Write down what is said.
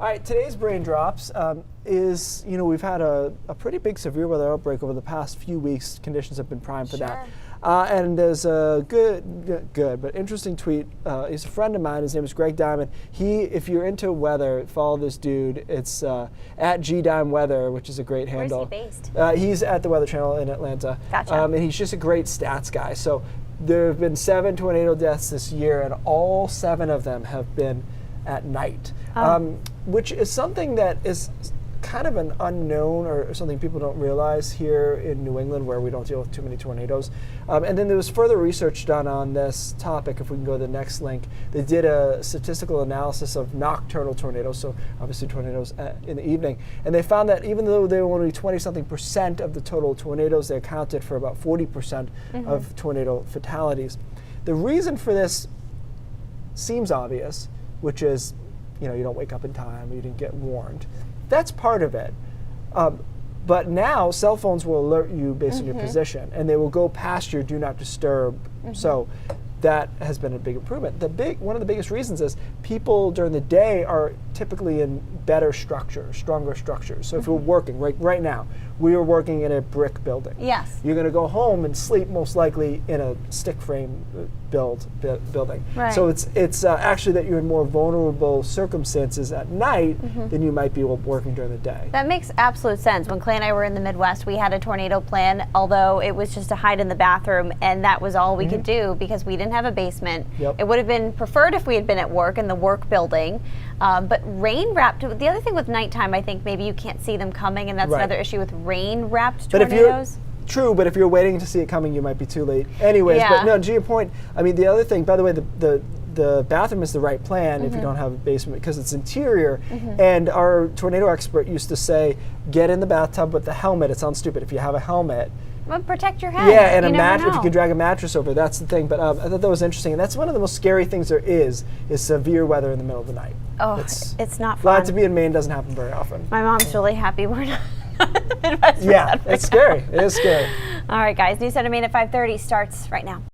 All right, today's Brain Drops is, we've had a pretty big severe weather outbreak over the past few weeks. Conditions have been primed for that. And there's a good but interesting tweet. He's a friend of mine. His name is Greg Diamond. If you're into weather, follow this dude. It's at GDimeWeather, which is a great handle. Where's he based? He's at the Weather Channel in Atlanta. Gotcha. And he's just a great stats guy. So there have been 7 tornado deaths this year, and all 7 of them have been at night, which is something that is kind of an unknown or something people don't realize here in New England, where we don't deal with too many tornadoes. And then there was further research done on this topic. If we can go to the next link, they did a statistical analysis of nocturnal tornadoes, so obviously tornadoes in the evening, and they found that even though they were only 20-something% of the total tornadoes, they accounted for about 40% of tornado fatalities. The reason for this seems obvious, which is, you don't wake up in time, you didn't get warned. That's part of it. But now cell phones will alert you based on your position, and they will go past your do not disturb. So that has been a big improvement. One of the biggest reasons is people during the day are typically in better structures, stronger structures. So if you're working, right now, we are working in a brick building. Yes. You're going to go home and sleep most likely in a stick frame building. Right. So it's actually that you're in more vulnerable circumstances at night than you might be working during the day. That makes absolute sense. When Clay and I were in the Midwest, we had a tornado plan, although it was just to hide in the bathroom, and that was all we could do because we didn't have a basement. Yep. It would have been preferred if we had been at work in the work building, but rain wrapped. The other thing with nighttime, I think maybe you can't see them coming, and that's another issue with rain wrapped tornadoes. True, but if you're waiting to see it coming, you might be too late. Anyways, but no, to your point, I mean, the other thing, by the way, the bathroom is the right plan if you don't have a basement because it's interior. And our tornado expert used to say, get in the bathtub with the helmet. It sounds stupid. If you have a helmet, well, protect your head. Yeah, and a mattress. If you can drag a mattress over, that's the thing. But I thought that was interesting, and that's one of the most scary things there is severe weather in the middle of the night. Oh, it's not fun. Glad to be in Maine doesn't happen very often. My mom's really happy we're not. Yeah, it's scary. It is scary. All right, guys. News Center Maine at 5:30 starts right now.